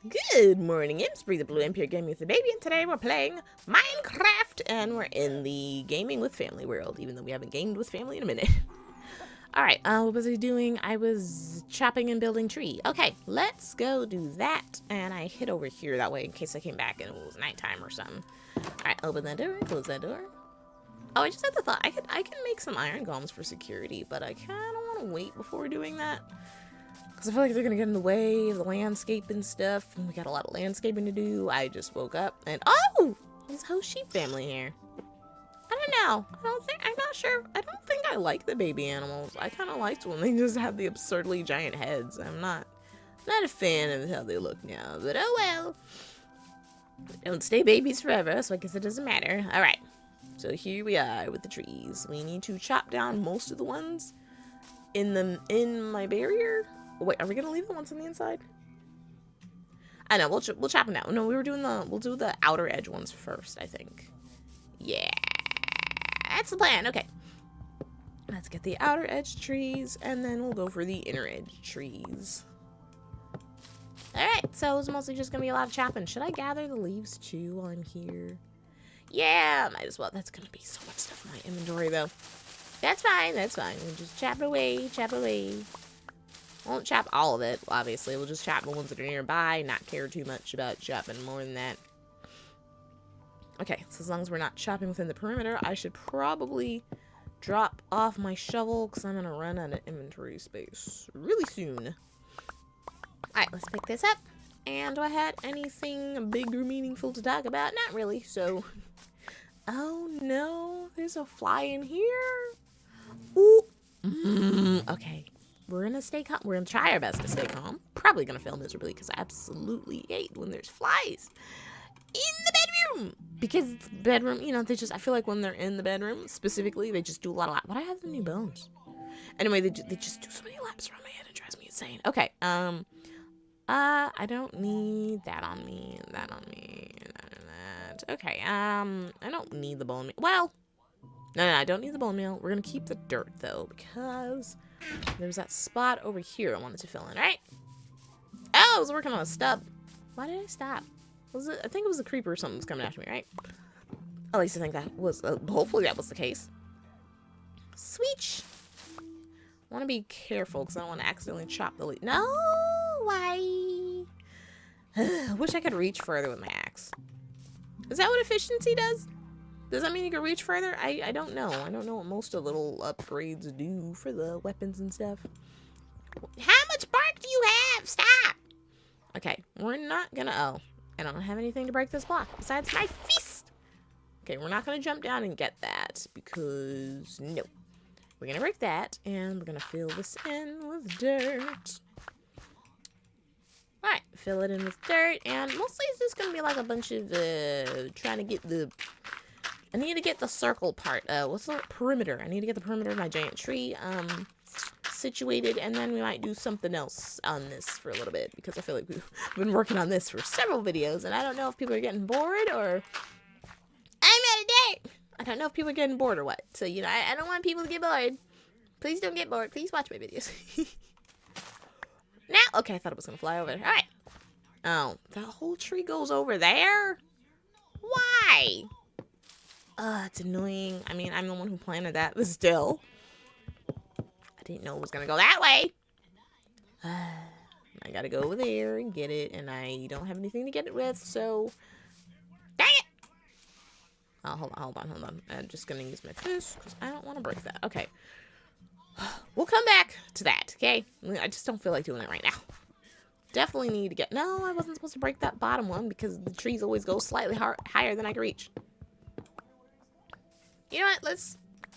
Good morning, imps. Breathe the blue imp here, gaming with the baby, and today we're playing Minecraft, and we're in the gaming with family world, even though we haven't gamed with family in a minute. Alright, what was I doing? I was chopping and building tree. Okay, let's go do that, and I hid over here that way in case I came back and it was nighttime or something. Alright, open that door, close that door. Oh, I just had the thought, I can make some iron golems for security, but I kind of want to wait before doing that. Because I feel like they're going to get in the way of the landscape and stuff. And we got a lot of landscaping to do. I just woke up and, oh! There's a whole sheep family here. I don't know. I'm not sure. I don't think I like the baby animals. I kind of liked when they just had the absurdly giant heads. I'm not a fan of how they look now. But oh well. They don't stay babies forever, so I guess it doesn't matter. Alright. So here we are with the trees. We need to chop down most of the ones in my barrier. Wait, are we gonna leave the ones on the inside? I know, we'll chop them out. No, we'll do the outer edge ones first, I think. Yeah, that's the plan. Okay, let's get the outer edge trees, and then we'll go for the inner edge trees. All right, so it's mostly just gonna be a lot of chopping. Should I gather the leaves too while I'm here? Yeah, might as well. That's gonna be so much stuff in my inventory, though. That's fine. That's fine. We'll just chop away, chop away. Won't chop all of it, obviously. We'll just chop the ones that are nearby, not care too much about chopping more than that. Okay, so as long as we're not chopping within the perimeter, I should probably drop off my shovel because I'm going to run out of inventory space really soon. Alright, let's pick this up. And do I have anything big or meaningful to talk about? Not really, so... Oh no, there's a fly in here. Ooh. Okay. We're gonna stay calm. We're gonna try our best to stay calm. Probably gonna fail miserably because I absolutely hate when there's flies in the bedroom. Because the bedroom, you know, I feel like when they're in the bedroom specifically, they just do a lot of laps. Why do I have the new bones? Anyway, they just do so many laps around my head. It drives me insane. Okay, I don't need that on me. That on me. That. Okay, I don't need the bone meal. Well, no, I don't need the bone meal. We're gonna keep the dirt though because there's that spot over here I wanted to fill in, right? Oh, I was working on a stub. Why did I stop? Was it? I think it was a creeper or something was coming after me, right? At least I think that was, hopefully that was the case. Sweet. I want to be careful because I don't want to accidentally chop the leaf. No, why? I wish I could reach further with my axe. Is that what efficiency does? Does that mean you can reach further? I don't know. I don't know what most of the little upgrades do for the weapons and stuff. How much bark do you have? Stop! Okay, we're not gonna... Oh, I don't have anything to break this block besides my fist. Okay, we're not gonna jump down and get that because... No. We're gonna break that, and we're gonna fill this in with dirt. Alright, fill it in with dirt, and mostly it's just gonna be like a bunch of, trying to get the... I need to get the circle part. What's the perimeter? I need to get the perimeter of my giant tree situated, and then we might do something else on this for a little bit because I feel like we've been working on this for several videos, and I don't know if people are getting bored or I'm out of dirt. I don't know if people are getting bored or what. So, you know, I don't want people to get bored. Please don't get bored. Please watch my videos. Now, okay, I thought it was gonna fly over there. All right. Oh, that whole tree goes over there? Why? It's annoying. I mean, I'm the one who planted that, but still. I didn't know it was gonna go that way. I gotta go over there and get it, and I don't have anything to get it with, so... Dang it! Oh, hold on. I'm just gonna use my fist, because I don't want to break that. Okay. We'll come back to that, okay? I just don't feel like doing it right now. Definitely need to get... No, I wasn't supposed to break that bottom one, because the trees always go slightly higher than I can reach. You know what?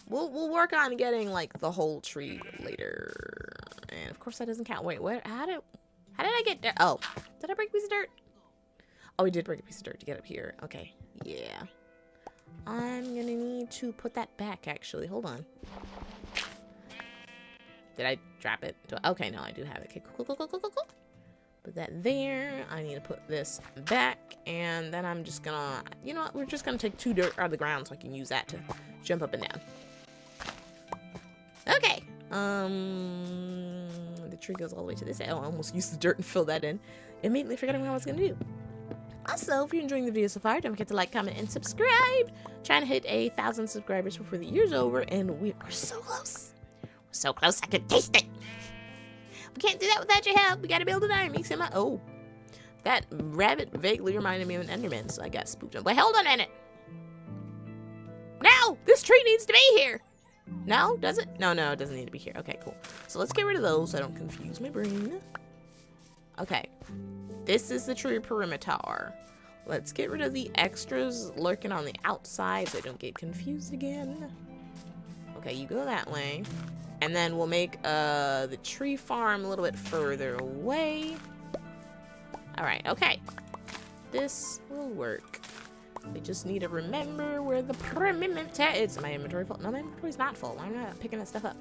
We'll work on getting like the whole tree later. And of course that doesn't count. Wait, what? How did I get there? Oh, did I break a piece of dirt? Oh, we did break a piece of dirt to get up here. Okay, yeah. I'm gonna need to put that back. Actually, hold on. Did I drop it? Okay, no, I do have it. Okay, cool. Put that there. I need to put this back, and then I'm just gonna, you know what, we're just gonna take 2 dirt out of the ground so I can use that to jump up and down. Okay. The tree goes all the way to this side. Oh, I almost used the dirt and filled that in, immediately forgetting what I was going to do. Also, if you're enjoying the video so far, don't forget to like, comment, and subscribe. Trying to hit 1,000 subscribers before the year's over, and we're so close. We're so close, I could taste it. We can't do that without your help. We gotta build an army. Oh, that rabbit vaguely reminded me of an Enderman, so I got spooked up. But hold on a minute. No, this tree needs to be here. No, does it? No, it doesn't need to be here. Okay, cool. So let's get rid of those so I don't confuse my brain. Okay. This is the tree perimeter. Let's get rid of the extras lurking on the outside so I don't get confused again. Okay, you go that way. And then we'll make the tree farm a little bit further away. Alright, okay. This will work. We just need to remember where the perimeter is. My inventory full? No, my inventory's not full. Why am I not picking that stuff up?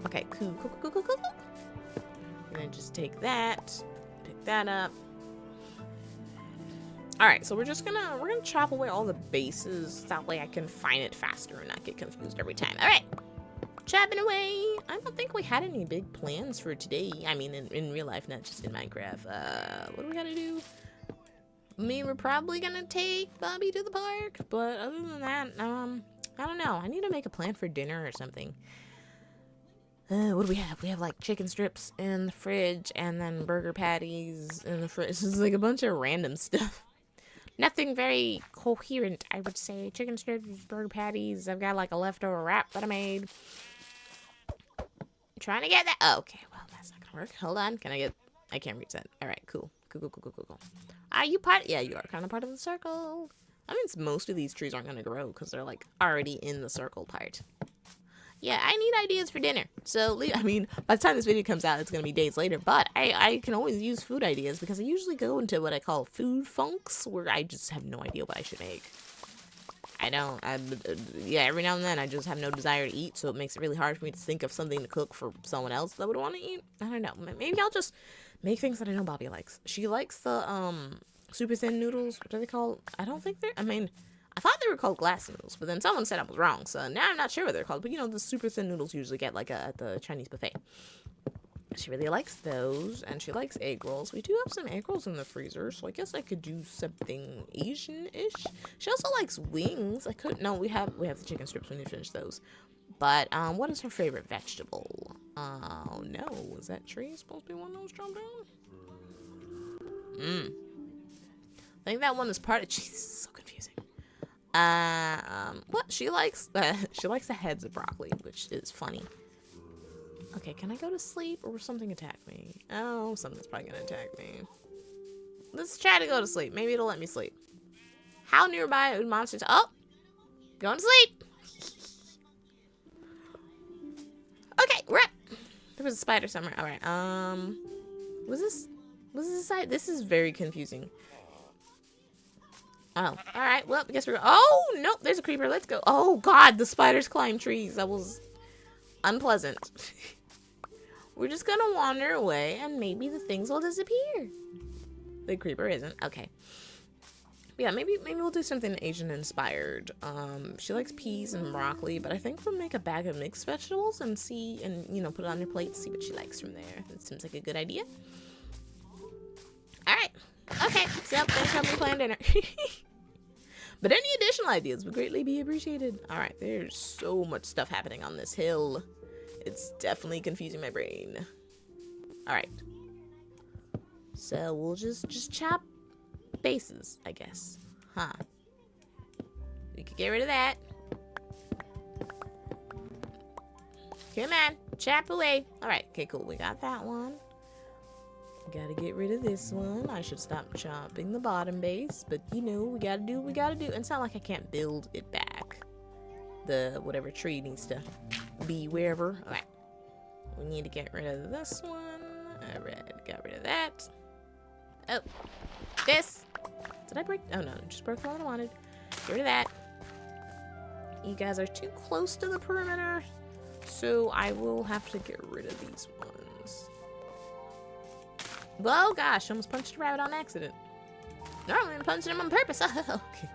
Okay, cool. And then just take that. Pick that up. Alright, so we're gonna chop away all the bases. That way I can find it faster and not get confused every time. Alright. Chopping away. I don't think we had any big plans for today. I mean, in real life, not just in Minecraft. What do we gotta do? I mean, we're probably gonna take Bobbi to the park, but other than that, I don't know. I need to make a plan for dinner or something. What do we have? We have like chicken strips in the fridge and then burger patties in the fridge. This is like a bunch of random stuff. Nothing very coherent, I would say. Chicken strips, burger patties. I've got like a leftover wrap that I made. Trying to get that. Oh, okay, well, that's not gonna work. Hold on. I can't reach that. All right, cool. Cool. Are you part? Yeah, you are kind of part of the circle. I mean, most of these trees aren't gonna grow because they're like already in the circle part. Yeah, I need ideas for dinner. So, I mean, by the time this video comes out, it's going to be days later. But I can always use food ideas because I usually go into what I call food funks, where I just have no idea what I should make. Yeah, every now and then I just have no desire to eat, so it makes it really hard for me to think of something to cook for someone else that would want to eat. I don't know. Maybe I'll just make things that I know Bobbi likes. She likes the, super thin noodles. What are they called? I don't think I thought they were called glass noodles, but then someone said I was wrong, so now I'm not sure what they're called. But you know, the super thin noodles usually get like at the Chinese buffet. She really likes those, and she likes egg rolls. We do have some egg rolls in the freezer, so I guess I could do something Asian-ish. She also likes wings. We have the chicken strips when we finish those. But what is her favorite vegetable? Oh no, is that tree supposed to be one of those chopped down? I think that one is part of. Jeez, so confusing. What she likes the heads of broccoli, which is funny. Okay, can I go to sleep or will something attack me? Oh, something's probably gonna attack me. Let's try to go to sleep. Maybe it'll let me sleep. How nearby are monsters? Oh, going to sleep. Okay, we're up. There was a spider somewhere. All right. Was this a side? This is very confusing. Oh, all right. Well, I guess we're. Oh nope, there's a creeper. Let's go. Oh God, the spiders climb trees. That was unpleasant. We're just gonna wander away, and maybe the things will disappear. The creeper isn't. Okay. Yeah, maybe we'll do something Asian inspired. She likes peas and broccoli, but I think we'll make a bag of mixed vegetables and put it on your plate, see what she likes from there. That seems like a good idea. All right. Okay. So thanks for helping me plan dinner. But any additional ideas would greatly be appreciated. All right. There's so much stuff happening on this hill. It's definitely confusing my brain. All right. So we'll just chop bases, I guess. Huh. We could get rid of that. Come on. Chop away. All right. Okay, cool. We got that one. Gotta get rid of this one. I should stop chopping the bottom base. But, we gotta do what we gotta do. And it's not like I can't build it back. The whatever tree needs to be wherever. All right. We need to get rid of this one. All right. Got rid of that. Oh. This. Did I break? Oh, no. Just broke the one I wanted. Get rid of that. You guys are too close to the perimeter. So I will have to get rid of these ones. Well, gosh. I almost punched a rabbit on accident. Normally I'm punching him on purpose. Okay.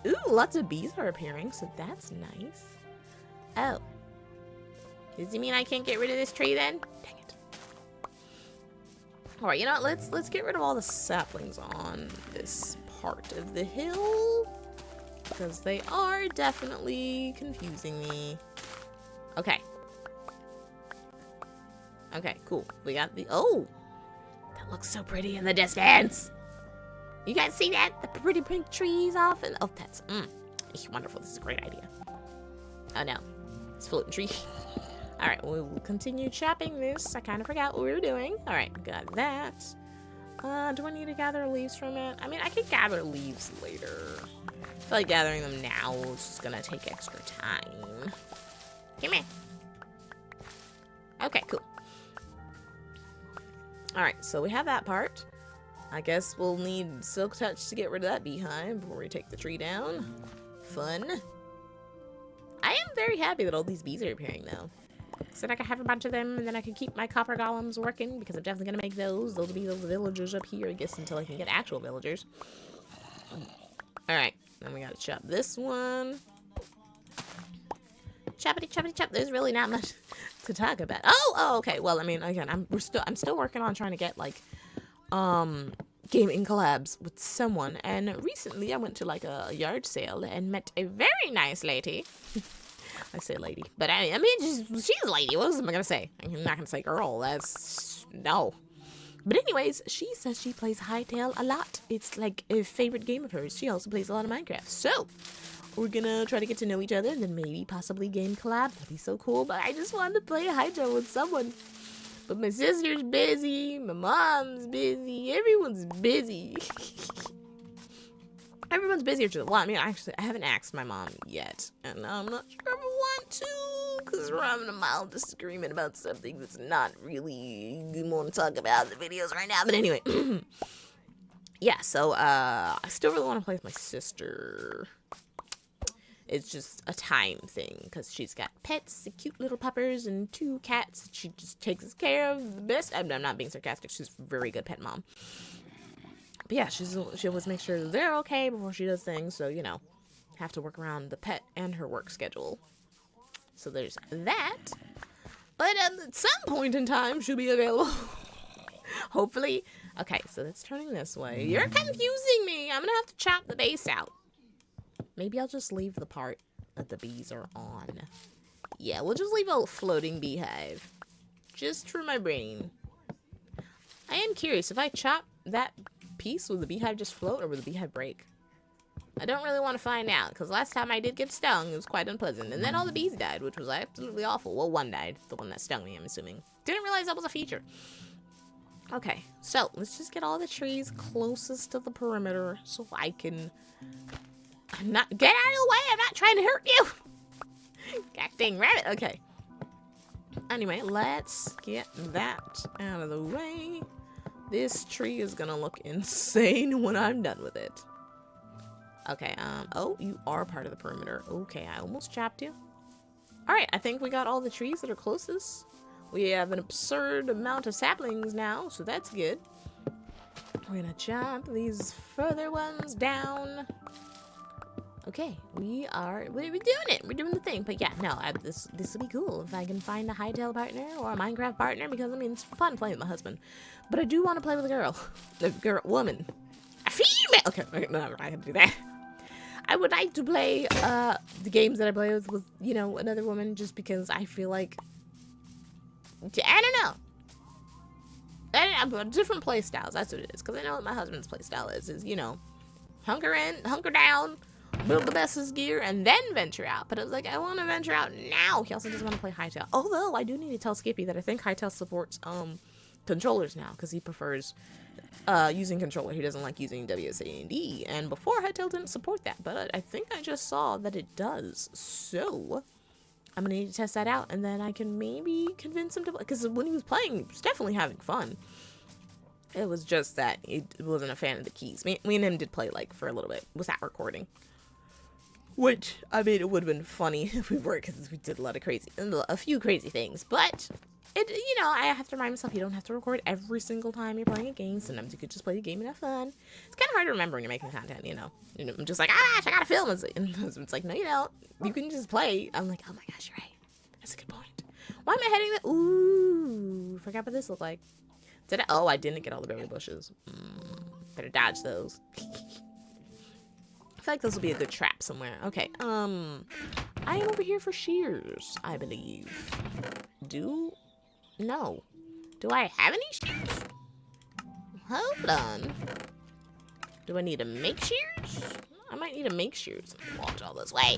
Ooh, lots of bees are appearing. So that's nice. Oh. Does it mean I can't get rid of this tree then? Dang it. Alright, you know what? Let's get rid of all the saplings on this part of the hill. Because they are definitely confusing me. Okay. Okay, cool. We got the... Oh! That looks so pretty in the distance! You guys see that? The pretty pink trees off and... Oh, that's... It's wonderful. This is a great idea. Oh, no. It's floating tree. Alright, we'll continue chopping this. I kind of forgot what we were doing. Alright, got that. Do I need to gather leaves from it? I mean, I could gather leaves later. I feel like gathering them now is just gonna take extra time. Come here. Okay, cool. Alright, so we have that part. I guess we'll need silk touch to get rid of that beehive before we take the tree down. Fun. I am very happy that all these bees are appearing, though. So I can have a bunch of them, and then I can keep my copper golems working, because I'm definitely going to make those. Those will be the villagers up here, I guess, until I can get actual villagers. Alright, then we gotta chop this one. Choppity, choppity, chop. There's really not much to talk about. Oh, okay. Well, I mean, again, I'm still working on trying to get, like, gaming collabs with someone, and recently I went to, like, a yard sale and met a very nice lady. I say lady, but I mean, she's a lady. What else am I gonna say? I'm not gonna say girl. That's no. But anyways, she says she plays Hytale a lot. It's like a favorite game of hers. She also plays a lot of Minecraft. So we're gonna try to get to know each other, and then maybe possibly game collab. That'd be so cool. But I just wanted to play Hytale with someone. But my sister's busy. My mom's busy. Everyone's busy. Everyone's busy. Well, I mean, actually, I haven't asked my mom yet, and I'm not sure if I want to, because we're having a mild disagreement about something that's not really want to talk about in the videos right now. But anyway, yeah. So I still really want to play with my sister. It's just a time thing, because she's got pets, cute little puppers, and 2 cats that she just takes care of the best. I'm not being sarcastic. She's a very good pet mom. But yeah, she always makes sure they're okay before she does things. So, you know, have to work around the pet and her work schedule. So there's that. But at some point in time, she'll be available. Hopefully. Okay, so that's turning this way. You're confusing me. I'm going to have to chop the base out. Maybe I'll just leave the part that the bees are on. Yeah, we'll just leave a floating beehive. Just for my brain. I am curious, if I chop that piece, will the beehive just float, or will the beehive break? I don't really want to find out, because last time I did get stung, it was quite unpleasant. And then all the bees died, which was absolutely awful. Well, one died. The one that stung me, I'm assuming. Didn't realize that was a feature. Okay, so let's just get all the trees closest to the perimeter so I can... get out of the way! I'm not trying to hurt you! God dang rabbit! Okay. Anyway, let's get that out of the way. This tree is gonna look insane when I'm done with it. Okay, oh, you are part of the perimeter. Okay, I almost chopped you. Alright, I think we got all the trees that are closest. We have an absurd amount of saplings now, so that's good. We're gonna chop these further ones down. Okay, we're doing it. We're doing the thing. But yeah, no, this would be cool if I can find a Hytale partner or a Minecraft partner, because I mean, it's fun playing with my husband. But I do want to play with a girl. Woman. A female! Okay, no, I have to do that. I would like to play the games that I play with, you know, another woman, just because I feel like, I don't know. Different play styles, that's what it is. Because I know what my husband's play style is, you know, hunker down, build the bestest gear, and then venture out. But it was like, I want to venture out now. He also doesn't want to play Hytale. Although, I do need to tell Skippy that I think Hytale supports controllers now, because he prefers using controller. He doesn't like using WSAD. And before, Hytale didn't support that. But I think I just saw that it does. So, I'm going to need to test that out, and then I can maybe convince him to play. Because when he was playing, he was definitely having fun. It was just that he wasn't a fan of the keys. Me and him did play, like, for a little bit without recording. Which, I mean, it would have been funny if we were, because we did a few crazy things. But, you know, I have to remind myself, you don't have to record every single time you're playing a game. Sometimes you could just play the game and have fun. It's kind of hard to remember when you're making content, you know. I'm just like, I gotta film. And it's like, no, you don't. You can just play. I'm like, oh my gosh, you're right. That's a good point. Why am I heading that? Ooh, forgot what this looked like. Did I? Oh, I didn't get all the berry bushes. Better dodge those. I feel like this will be a good trap somewhere. Okay, I am over here for shears, I believe. No. Do I have any shears? Hold on. Do I need to make shears? I might need to make shears. Walked all this way.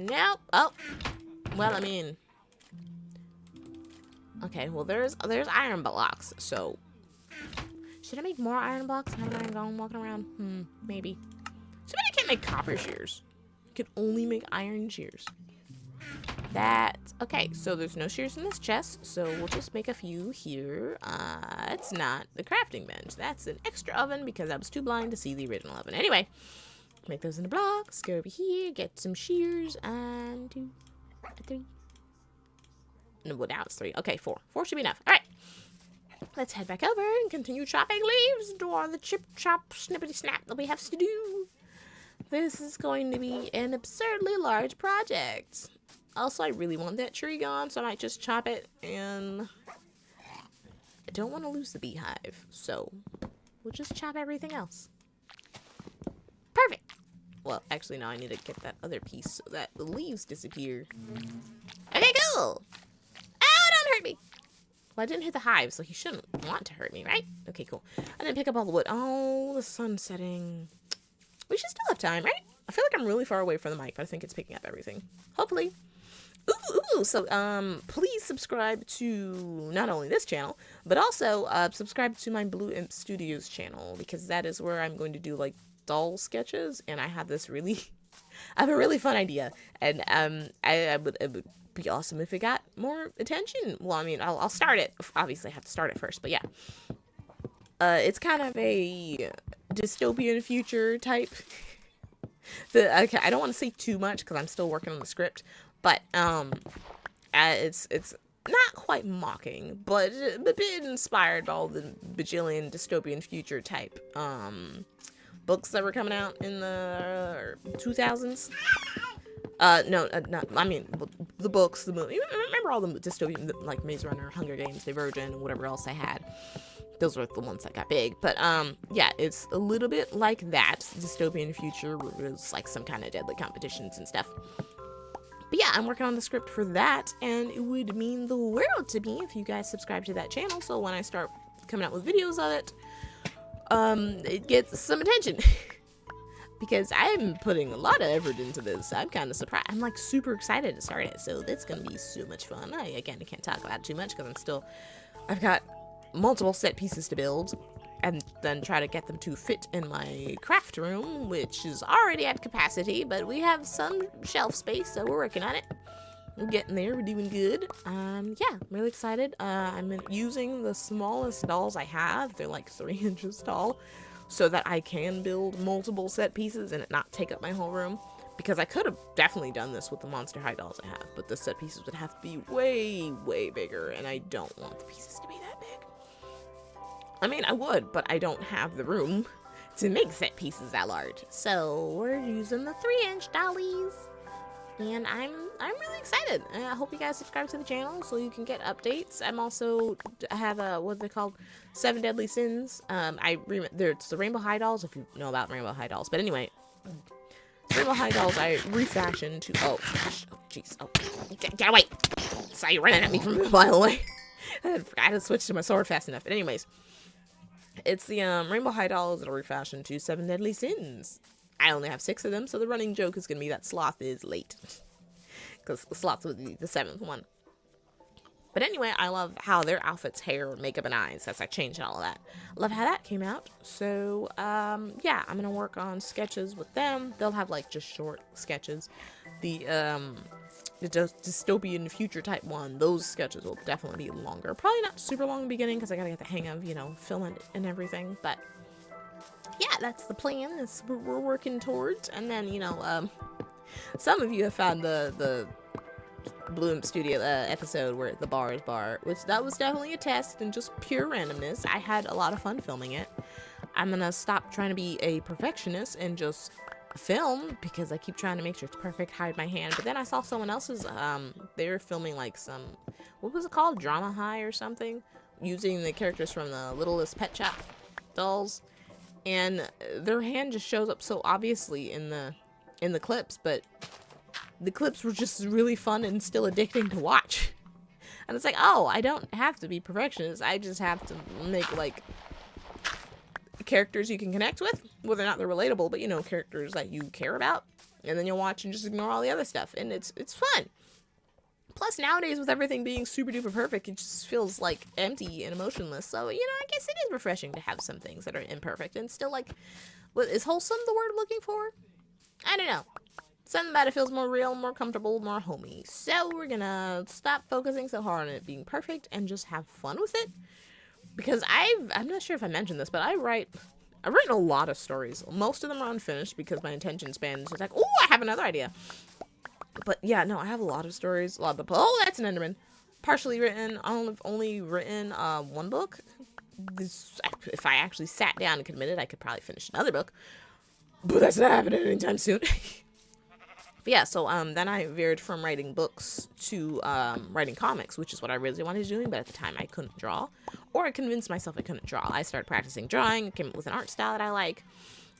Nope. Oh. Well, I mean. Okay, well, there's iron blocks, so. Should I make more iron blocks? Have an iron golem walking around? Maybe. Too bad I can't make copper shears. I can only make iron shears. Okay, so there's no shears in this chest, so we'll just make a few here. It's not the crafting bench. That's an extra oven because I was too blind to see the original oven. Anyway, make those into blocks, go over here, get some shears, and 2, 3. No, well, now it's 3. Okay, 4. 4 should be enough. All right. Let's head back over and continue chopping leaves. Do all the chip, chop, snippety, snap that we have to do. This is going to be an absurdly large project. Also, I really want that tree gone, so I might just chop it, and I don't want to lose the beehive, so we'll just chop everything else. Perfect! Well, actually, now I need to get that other piece so that the leaves disappear. Okay, cool! Oh, don't hurt me! Well, I didn't hit the hive, so he shouldn't want to hurt me, right? Okay, cool. I didn't pick up all the wood. Oh, the sun's setting. We should still have time, right? I feel like I'm really far away from the mic, but I think it's picking up everything. Hopefully. Ooh, so, please subscribe to not only this channel, but also, subscribe to my Blue Imp Studios channel, because that is where I'm going to do, like, doll sketches, and I have this really, I have a really fun idea, and, it would be awesome if it got more attention. Well, I mean, I'll start it. Obviously, I have to start it first, but yeah. It's kind of a dystopian future type. Okay, I don't want to say too much, because I'm still working on the script. But, it's not quite mocking, but a bit inspired by all the bajillion dystopian future type, books that were coming out in the 2000s. No, not, I mean, the books, the movie. Remember all the dystopian, like Maze Runner, Hunger Games, Divergent, and whatever else I had. Those were the ones that got big. But, yeah, it's a little bit like that. Dystopian future where it's like some kind of deadly competitions and stuff. But yeah, I'm working on the script for that, and it would mean the world to me if you guys subscribe to that channel, so when I start coming out with videos of it, it gets some attention. Because I'm putting a lot of effort into this. I'm kind of surprised. I'm like super excited to start it, so it's going to be so much fun. I can't talk about it too much because I've got multiple set pieces to build, and then try to get them to fit in my craft room, which is already at capacity, but we have some shelf space, so we're working on it. We're getting there, we're doing good. Yeah, I'm really excited. I'm using the smallest dolls I have. They're like 3 inches tall, so that I can build multiple set pieces and it not take up my whole room. Because I could have definitely done this with the Monster High dolls I have, but the set pieces would have to be way, way bigger, and I don't want the pieces to be that big. I mean, I would, but I don't have the room to make set pieces that large. So we're using the 3-inch dollies, and I'm really excited. I hope you guys subscribe to the channel so you can get updates. I have what they called 7 Deadly Sins. It's the Rainbow High dolls, if you know about Rainbow High dolls. But anyway, Rainbow High dolls I refashioned to. Oh gosh, oh jeez, oh get away! Saw you running at me from a mile away. I forgot to switch to my sword fast enough. But anyways. It's the Rainbow High dolls that are refashioned to 7 Deadly Sins. I only have 6 of them, so the running joke is going to be that Sloth is late. Because Sloth would be the 7th one. But anyway, I love how their outfits, hair, makeup, and eyes, as I changed all of that. Love how that came out. So, yeah, I'm going to work on sketches with them. They'll have, like, just short sketches. The dystopian future type one, those sketches will definitely be longer. Probably not super long in the beginning because I gotta get the hang of, filming it and everything. But yeah, that's the plan. That's what we're working towards. And then, some of you have found the Blue Imp Studio episode where the bar is bar, which that was definitely a test and just pure randomness. I had a lot of fun filming it. I'm gonna stop trying to be a perfectionist and just film because I keep trying to make sure it's perfect, hide my hand. But then I saw someone else's, they were filming like some, what was it called? Drama High or something? Using the characters from the Littlest Pet Shop dolls. And their hand just shows up so obviously in the clips, but the clips were just really fun and still addicting to watch. And it's like, oh, I don't have to be perfectionist. I just have to make, like, characters you can connect with, whether or not they're relatable, but, you know, characters that you care about. And then you'll watch and just ignore all the other stuff. And it's fun. Plus, nowadays, with everything being super duper perfect, it just feels, like, empty and emotionless. So, you know, I guess it is refreshing to have some things that are imperfect and still, like, what is wholesome the word I'm looking for? I don't know. Something about it feels more real, more comfortable, more homey. So we're gonna stop focusing so hard on it being perfect and just have fun with it. Because I'm not sure if I mentioned this, but I've written a lot of stories. Most of them are unfinished because my attention span is just like, oh, I have another idea. But yeah, no, I have a lot of stories, a lot of, oh, that's an Enderman. Partially written. I've only written one book. If I actually sat down and committed, I could probably finish another book. But that's not happening anytime soon. But yeah, so then I veered from writing books to writing comics, which is what I really wanted to do, but at the time I couldn't draw. Or I convinced myself I couldn't draw. I started practicing drawing, came up with an art style that I like.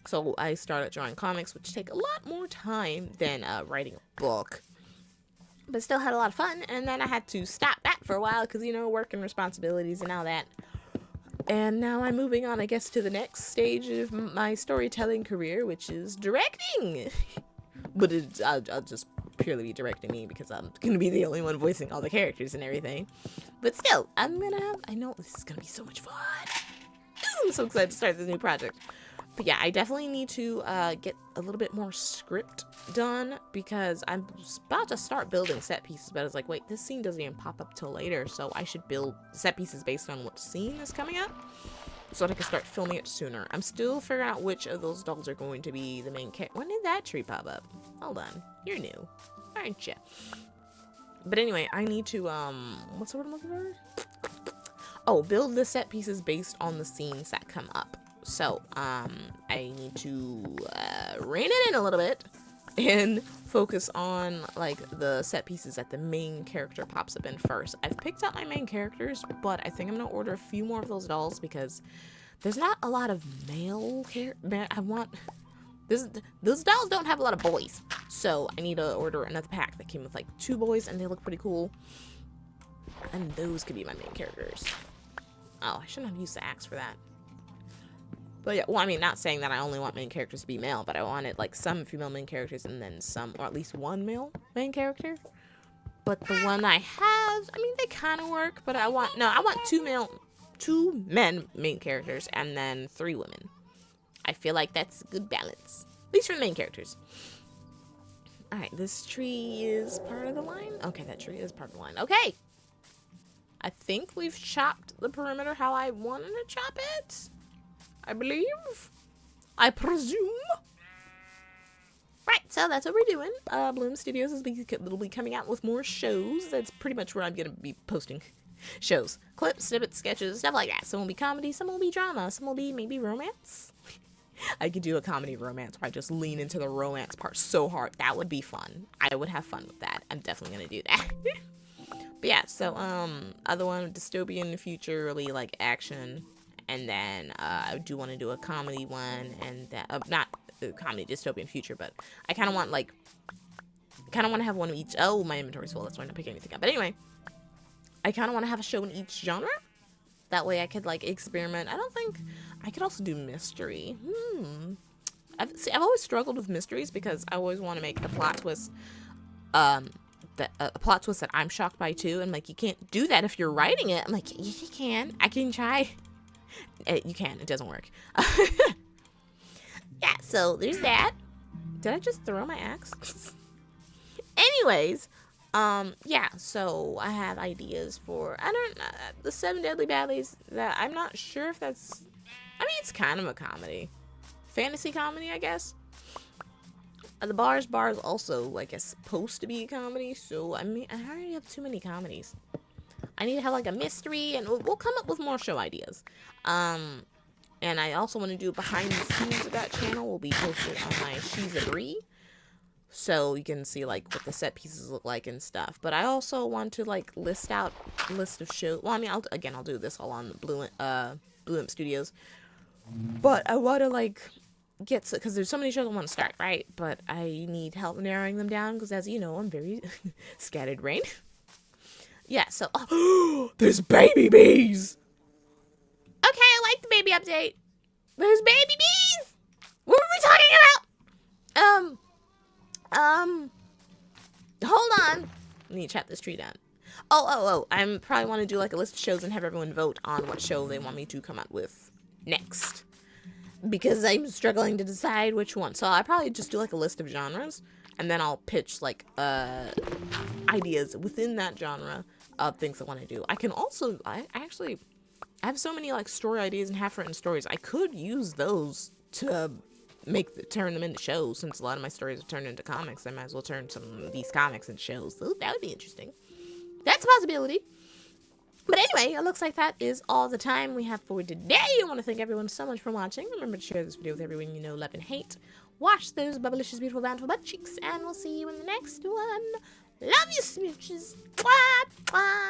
So I started drawing comics, which take a lot more time than writing a book. But still had a lot of fun, and then I had to stop that for a while because, you know, work and responsibilities and all that. And now I'm moving on, I guess, to the next stage of my storytelling career, which is directing. But I'll just purely be directing me because I'm going to be the only one voicing all the characters and everything. But still, I know this is going to be so much fun. I'm so excited to start this new project. But yeah, I definitely need to get a little bit more script done because I'm about to start building set pieces. But I was like, wait, this scene doesn't even pop up till later. So I should build set pieces based on what scene is coming up, so that I can start filming it sooner. I'm still figuring out which of those dolls are going to be the main character. When did that tree pop up? Hold on. You're new, aren't you? But anyway, I need to, what's the word I'm looking for? Oh, build the set pieces based on the scenes that come up. So, I need to, rein it in a little bit and focus on, like, the set pieces that the main character pops up in first. I've picked out my main characters, but I think I'm gonna order a few more of those dolls because there's not a lot of male characters. Those dolls don't have a lot of boys. So I need to order another pack that came with, like, 2 boys, and they look pretty cool. And those could be my main characters. Oh, I shouldn't have used the axe for that. But yeah, well, I mean, not saying that I only want main characters to be male, but I wanted, like, some female main characters and then some, or at least one male main character. But the one I have, I mean, they kind of work, but I want 2 men main characters and then 3 women. I feel like that's a good balance, at least for the main characters. All right, this tree is part of the line. Okay, that tree is part of the line. Okay. I think we've chopped the perimeter how I wanted to chop it. I believe. I presume. Right, so that's what we're doing. Bloom Studios will be coming out with more shows. That's pretty much where I'm going to be posting shows. Clips, snippets, sketches, stuff like that. Some will be comedy, some will be drama, some will be maybe romance. I could do a comedy romance where I just lean into the romance part so hard. That would be fun. I would have fun with that. I'm definitely going to do that. But yeah, so, other one, dystopian future, really, like, action. And then, I do want to do a comedy one, and that, not a comedy dystopian future, but I kind of want, like, to have one of each. Oh, my inventory's full, that's why I'm not picking anything up. But anyway, I kind of want to have a show in each genre. That way I could, like, experiment. I don't think, I could also do mystery. I've always struggled with mysteries because I always want to make the plot twist, a plot twist that I'm shocked by too. And, like, you can't do that if you're writing it. I'm like, you can. I can try. You can. It doesn't work. Yeah, so there's that. Did I just throw my axe? Anyways, yeah, so I have ideas for, the 7 Deadly Baddies that I'm not sure if that's, I mean, it's kind of a comedy. Fantasy comedy, I guess. The Bars also, I guess, supposed to be a comedy, so, I mean, I already have too many comedies. I need to have, like, a mystery, and we'll come up with more show ideas. And And I also want to do behind the scenes of that channel will be posted on my She's a Bree. So you can see like what the set pieces look like and stuff. But I also want to like list out a list of shows. Well, I mean, I'll do this all on Blue Imp Studios. But I want to like get, because there's so many shows I want to start, right? But I need help narrowing them down because, as you know, I'm very scattered brain. Yeah, so there's baby bees. Okay, I like the baby update. There's baby bees. What were we talking about? Hold on. I need to chop this tree down. Oh. I probably want to do like a list of shows and have everyone vote on what show they want me to come out with next. Because I'm struggling to decide which one. So I probably just do like a list of genres. And then I'll pitch like ideas within that genre of things I want to do. I can also, I have so many like story ideas and half-written stories. I could use those to turn them into shows. Since a lot of my stories are turned into comics, I might as well turn some of these comics into shows. So that would be interesting. That's a possibility. But anyway, it looks like that is all the time we have for today. I want to thank everyone so much for watching. Remember to share this video with everyone you know, love, and hate. Wash those bubblicious, beautiful, bountiful butt cheeks, and we'll see you in the next one. Love you, smooches. Mwah, mwah.